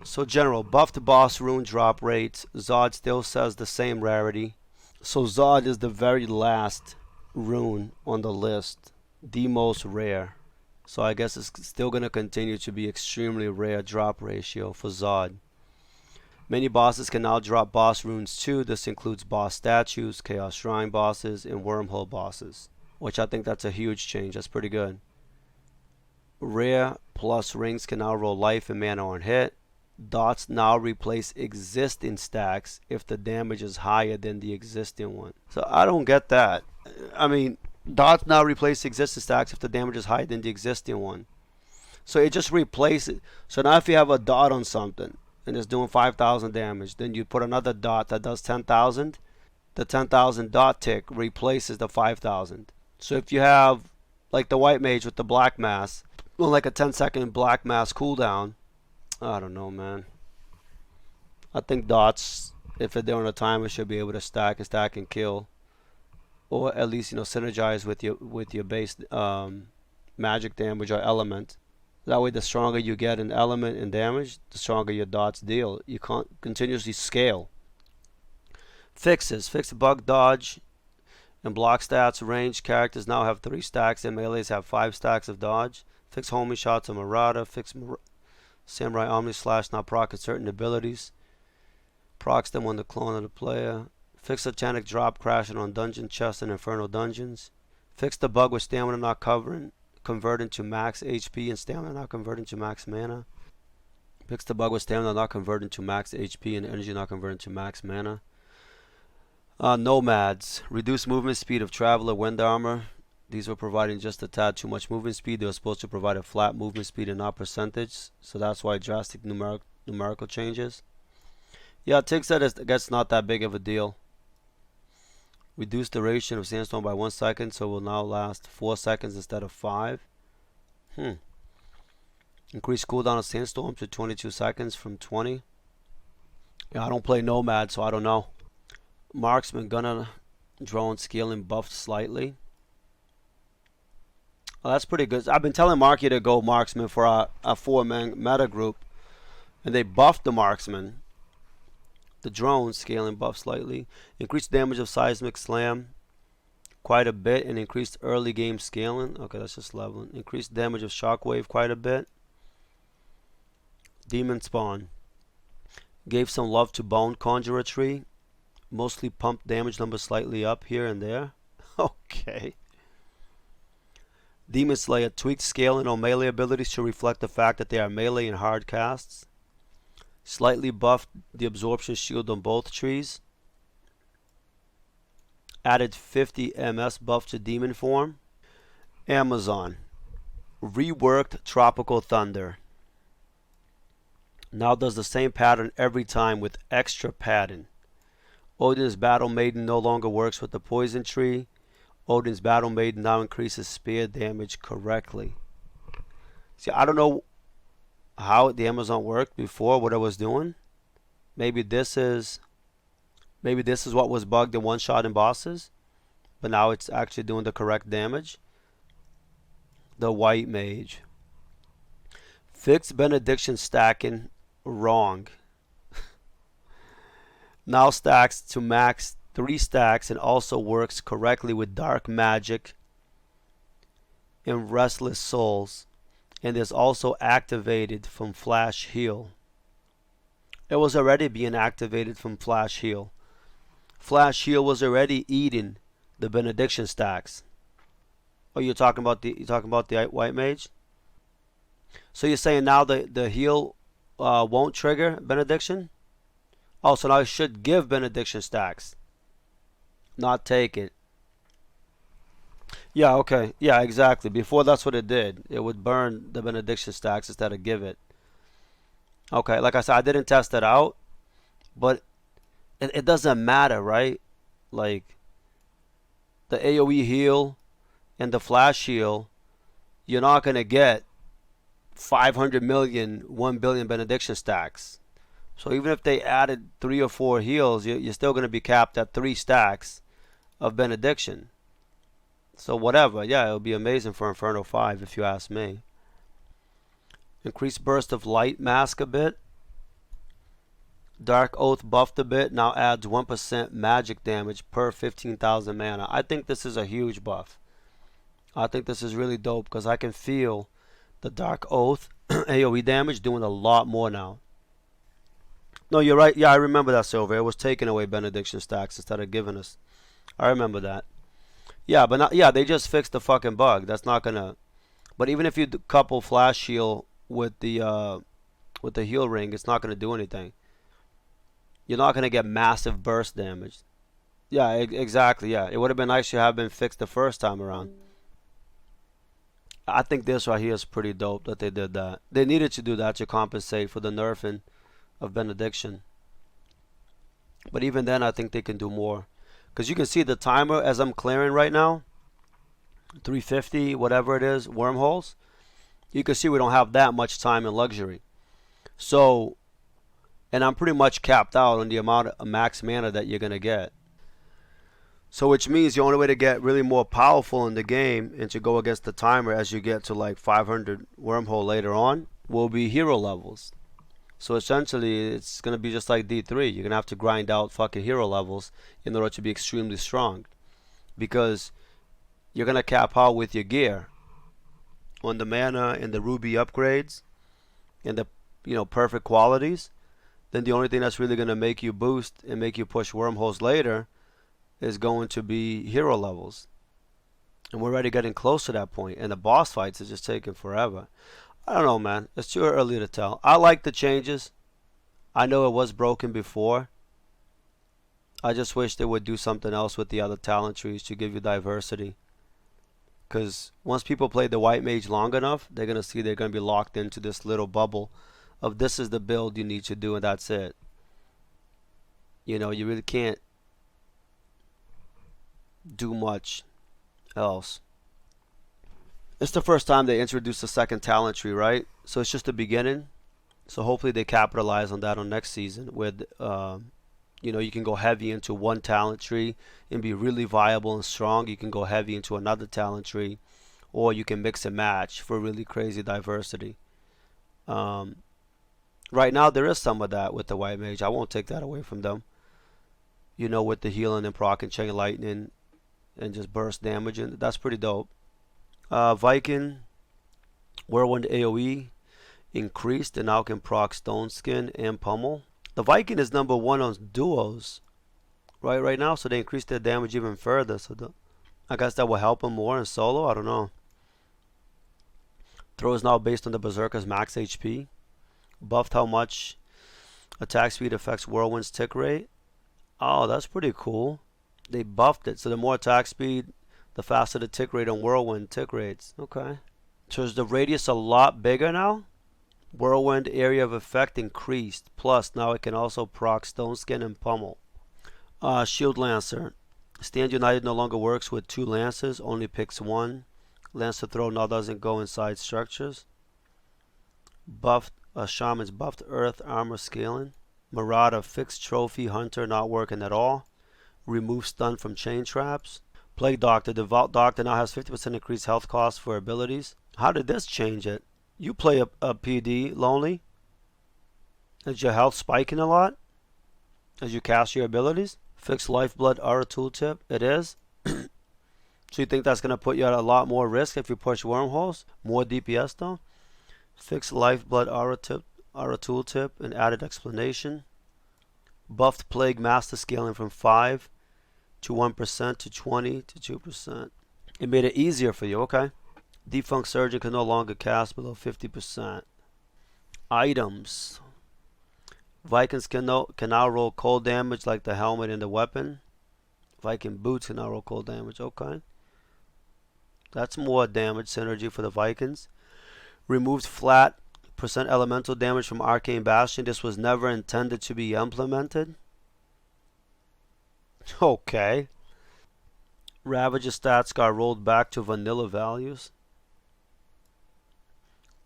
So general, buffed boss rune drop rates. Zod still says the same rarity. So Zod is the very last rune on the list. The most rare. So I guess it's still going to continue to be extremely rare drop ratio for Zod. Many bosses can now drop boss runes too. This includes boss statues, Chaos Shrine bosses, and Wormhole bosses. Which I think that's a huge change. That's pretty good. Rare plus rings can now roll life and mana on hit. Dots now replace existing stacks if the damage is higher than the existing one. So I don't get that. I mean, dots now replace existing stacks if the damage is higher than the existing one. So it just replaces. So now if you have a dot on something and it's doing 5,000 damage, then you put another dot that does 10,000. The 10,000 dot tick replaces the 5,000. So if you have like the white mage with the black mass, well, like a 10-second black mass cooldown, I don't know, man. I think dots, if they're on a timer, should be able to stack and kill, or at least synergize with your base magic damage or element. That way, the stronger you get in element and damage, the stronger your dots deal. You can't continuously scale. Fixes: fix bug dodge and block stats. Range characters now have 3 stacks, and melees have 5 stacks of dodge. Fix homing shots on Marauder. Fix Samurai Omni Slash now procs certain abilities. Procs them on the clone of the player. Fix Satanic Drop crashing on dungeon chests and infernal dungeons. Fix the bug with stamina not converting to max HP and stamina not converting to max mana. Fix the bug with stamina not converting to max HP and energy not converting to max mana. Nomads. Reduce movement speed of Traveler Wind Armor. These were providing just a tad too much movement speed. They were supposed to provide a flat movement speed and not percentage. So that's why drastic numerical changes. Yeah, Tig said that's not that big of a deal. Reduce duration of Sandstorm by 1 second, so it will now last 4 seconds instead of 5. Increase cooldown of Sandstorm to 22 seconds from 20. Yeah, I don't play Nomad, so I don't know. Marksman Gunner drone scaling buffed slightly. Well, that's pretty good. I've been telling Marky to go Marksman for a 4-man meta group, and they buffed the Marksman. The drone scaling buff slightly. Increased damage of Seismic Slam quite a bit, and increased early game scaling. Okay, that's just leveling. Increased damage of Shockwave quite a bit. Demon Spawn. Gave some love to Bone Conjurer Tree. Mostly pumped damage numbers slightly up here and there. Okay. Demon Slayer tweaked scaling on melee abilities to reflect the fact that they are melee and hard casts. Slightly buffed the absorption shield on both trees. Added 50 MS buff to demon form. Amazon. Reworked Tropical Thunder. Now does the same pattern every time with extra padding. Odin's Battle Maiden no longer works with the poison tree. Odin's Battle Maiden now increases spear damage correctly. See, I don't know how the Amazon worked before, what it was doing. Maybe this is what was bugged in one-shot in bosses, but now it's actually doing the correct damage. The White Mage. Fixed Benediction stacking wrong. Now stacks to max 3 stacks and also works correctly with Dark Magic and Restless Souls, and is also activated from Flash Heal. It was already being activated from Flash Heal. Flash Heal was already eating the Benediction stacks. Oh, you're talking about the White Mage? So you're saying now the heal won't trigger Benediction? Oh, so now it should give Benediction stacks, not take it. Yeah, okay. Yeah, exactly. Before, that's what it did. It would burn the Benediction stacks instead of give it. Okay, like I said, I didn't test it out, but it doesn't matter, right? Like, the AoE heal and the flash heal, you're not going to get 500 million, 1 billion Benediction stacks. So even if they added 3 or 4 heals, you're still going to be capped at 3 stacks of Benediction. So whatever, yeah, it would be amazing for Inferno 5 if you ask me. Increased burst of light mask a bit. Dark Oath buffed a bit, now adds 1% magic damage per 15,000 mana. I think this is a huge buff. I think this is really dope because I can feel the Dark Oath AoE damage doing a lot more now. No, you're right. Yeah, I remember that, Silver. It was taking away benediction stacks instead of giving us. I remember that. Yeah, but not, yeah, they just fixed the fucking bug. That's not gonna. But even if you couple flash heal with the heal ring, it's not gonna do anything. You're not gonna get massive burst damage. Yeah, exactly. Yeah, it would have been nice to have been fixed the first time around. I think this right here is pretty dope that they did that. They needed to do that to compensate for the nerfing of benediction. But even then, I think they can do more. Because you can see the timer as I'm clearing right now, 350, whatever it is, wormholes. You can see we don't have that much time and luxury. So, and I'm pretty much capped out on the amount of max mana that you're going to get. So which means the only way to get really more powerful in the game and to go against the timer as you get to like 500 wormhole later on will be hero levels. So essentially it's going to be just like D3. You're going to have to grind out fucking hero levels in order to be extremely strong. Because you're going to cap out with your gear on the mana and the ruby upgrades and the perfect qualities. Then the only thing that's really going to make you boost and make you push wormholes later is going to be hero levels. And we're already getting close to that point. And the boss fights is just taking forever. I don't know, man. It's too early to tell. I like the changes. I know it was broken before. I just wish they would do something else with the other talent trees to give you diversity. Because once people play the white mage long enough, they're going to see they're going to be locked into this little bubble of this is the build you need to do and that's it. You really can't do much else. It's the first time they introduced a second talent tree, right? So it's just the beginning. So hopefully they capitalize on that on next season with you can go heavy into one talent tree and be really viable and strong. You can go heavy into another talent tree, or you can mix and match for really crazy diversity. Right now there is some of that with the white mage. I won't take that away from them. With the healing and proc and chain lightning and just burst damage, and that's pretty dope. Viking Whirlwind AoE increased and now can proc Stone Skin and Pummel. The Viking is number 1 on duos right now, so they increased their damage even further. So I guess that will help them more in solo. I don't know. Throw is now based on the Berserker's max HP. Buffed how much attack speed affects Whirlwind's tick rate. Oh, that's pretty cool. They buffed it, so the more attack speed, the faster the tick rate on Whirlwind tick rates. Okay. So is the radius a lot bigger now? Whirlwind area of effect increased. Plus, now it can also proc Stone Skin and Pummel. Shield Lancer. Stand United no longer works with 2 lances, only picks 1. Lancer throw now doesn't go inside structures. Buffed. Shaman's buffed Earth armor scaling. Marauder fixed Trophy Hunter not working at all. Remove stun from chain traps. Plague Doctor. Devout Doctor now has 50% increased health cost for abilities. How did this change it? You play a PD, Lonely? Is your health spiking a lot as you cast your abilities? Fixed Lifeblood Aura Tooltip. It is. So you think that's going to put you at a lot more risk if you push wormholes? More DPS though? Fixed Lifeblood Aura Tooltip and added explanation. Buffed Plague Master scaling from 5 to 1% to 20 to 2%. It made it easier for you, okay. Defunct Surgeon can no longer cast below 50%. Items. Vikings can now roll cold damage like the helmet and the weapon. Viking boots can now roll cold damage, okay. That's more damage synergy for the Vikings. Removed flat percent elemental damage from Arcane Bastion. This was never intended to be implemented. Okay. Ravager stats got rolled back to vanilla values.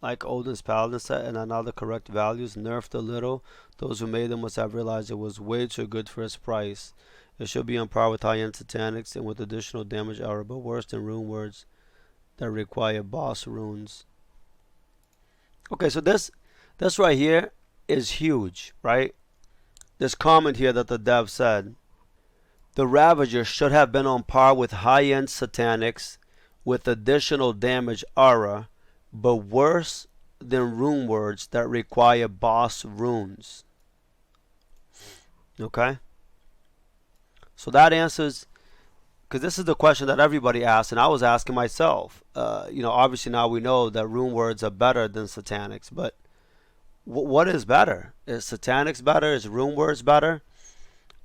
Like Odin's Paladin set and are now the correct values. Nerfed a little. Those who made them must have realized it was way too good for its price. It should be on par with high-end Titanics and with additional damage aura, but worse than rune words that require boss runes. Okay, so this right here is huge, right? this comment here that the dev said, the Ravager should have been on par with high-end Satanics with additional damage aura, but worse than rune words that require boss runes. Okay? So that answers, because this is the question that everybody asks, and I was asking myself. Obviously now we know that rune words are better than Satanics, but what is better? Is Satanics better? Is rune words better?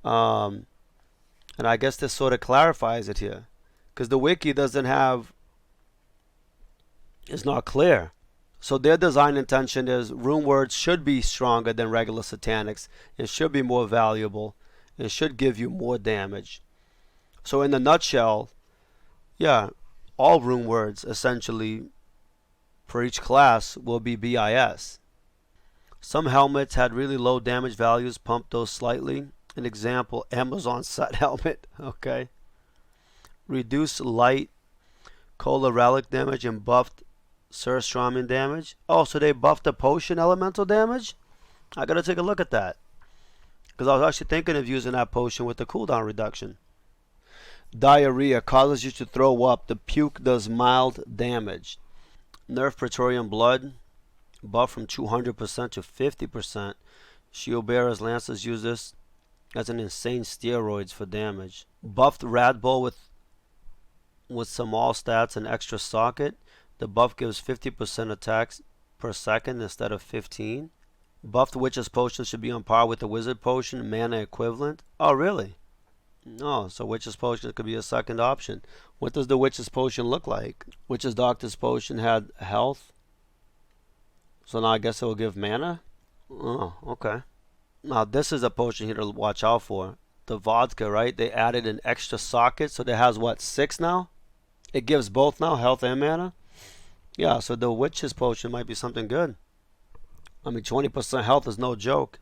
And I guess this sort of clarifies it here, because the wiki doesn't have, it's not clear. So their design intention is rune words should be stronger than regular Satanics and should be more valuable and should give you more damage. So in a nutshell, yeah, all rune words essentially for each class will be BIS. Some helmets had really low damage values, pumped those slightly. An example, Amazon set helmet, okay. Reduced light Cola relic damage and buffed Surströmming damage. Oh, so they buffed the potion elemental damage? I gotta take a look at that, because I was actually thinking of using that potion with the cooldown reduction. Diarrhea causes you to throw up. The puke does mild damage. Nerf Praetorian Blood, buff from 200% to 50%. Shield Bearers Lancers use this as an insane steroids for damage. Buffed Rad Bull with some all stats and extra socket. The buff gives 50% attacks per second instead of 15. Buffed Witch's Potion should be on par with the Wizard Potion, mana equivalent. Oh, really? No, so Witch's Potion could be a second option. What does the Witch's Potion look like? Witch's Doctor's Potion had health. So now I guess it will give mana? Oh, okay. Now this is a potion here to watch out for. The vodka, right? They added an extra socket, so it has what, 6 now? It gives both now, health and mana? Yeah, so the Witch's Potion might be something good. I mean, 20% health is no joke.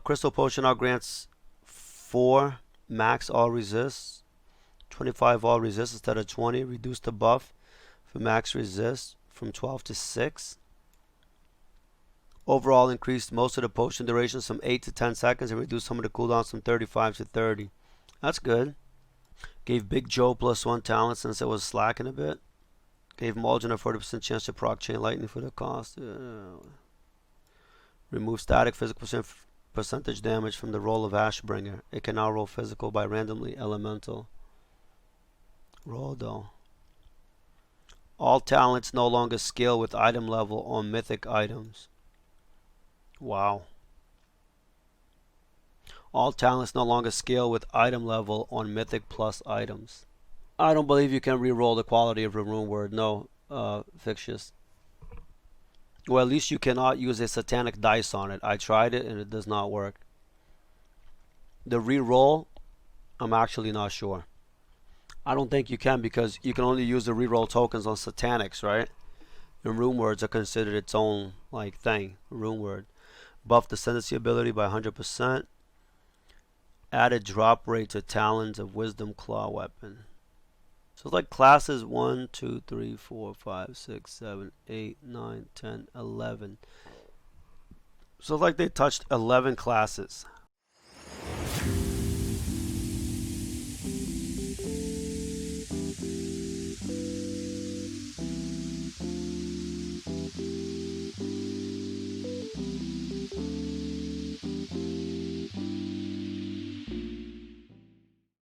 Crystal Potion now grants 4 max all resist, 25 all resist instead of 20. Reduce the buff for max resist from 12 to 6. Overall increased most of the potion durations from 8 to 10 seconds and reduced some of the cooldowns from 35 to 30. That's good. Gave Big Joe +1 talent since it was slacking a bit. Gave Mulligan a 40% chance to proc Chain Lightning for the cost. Remove static physical percentage damage from the roll of Ashbringer. It can now roll physical by randomly elemental. Roll though. All talents no longer scale with item level on mythic items. Wow. All talents no longer scale with item level on mythic plus items. I don't believe you can re-roll the quality of a rune word. No, Fictious. Well, at least you cannot use a satanic dice on it. I tried it and it does not work. The re-roll, I'm actually not sure. I don't think you can, because you can only use the re-roll tokens on satanics, right? And rune words are considered its own like thing. Rune word. Buff Descendancy ability by 100%. Added drop rate to Talons of Wisdom Claw weapon. So it's like classes 1, 2, 3, 4, 5, 6, 7, 8, 9, 10, 11. So it's like they touched 11 classes.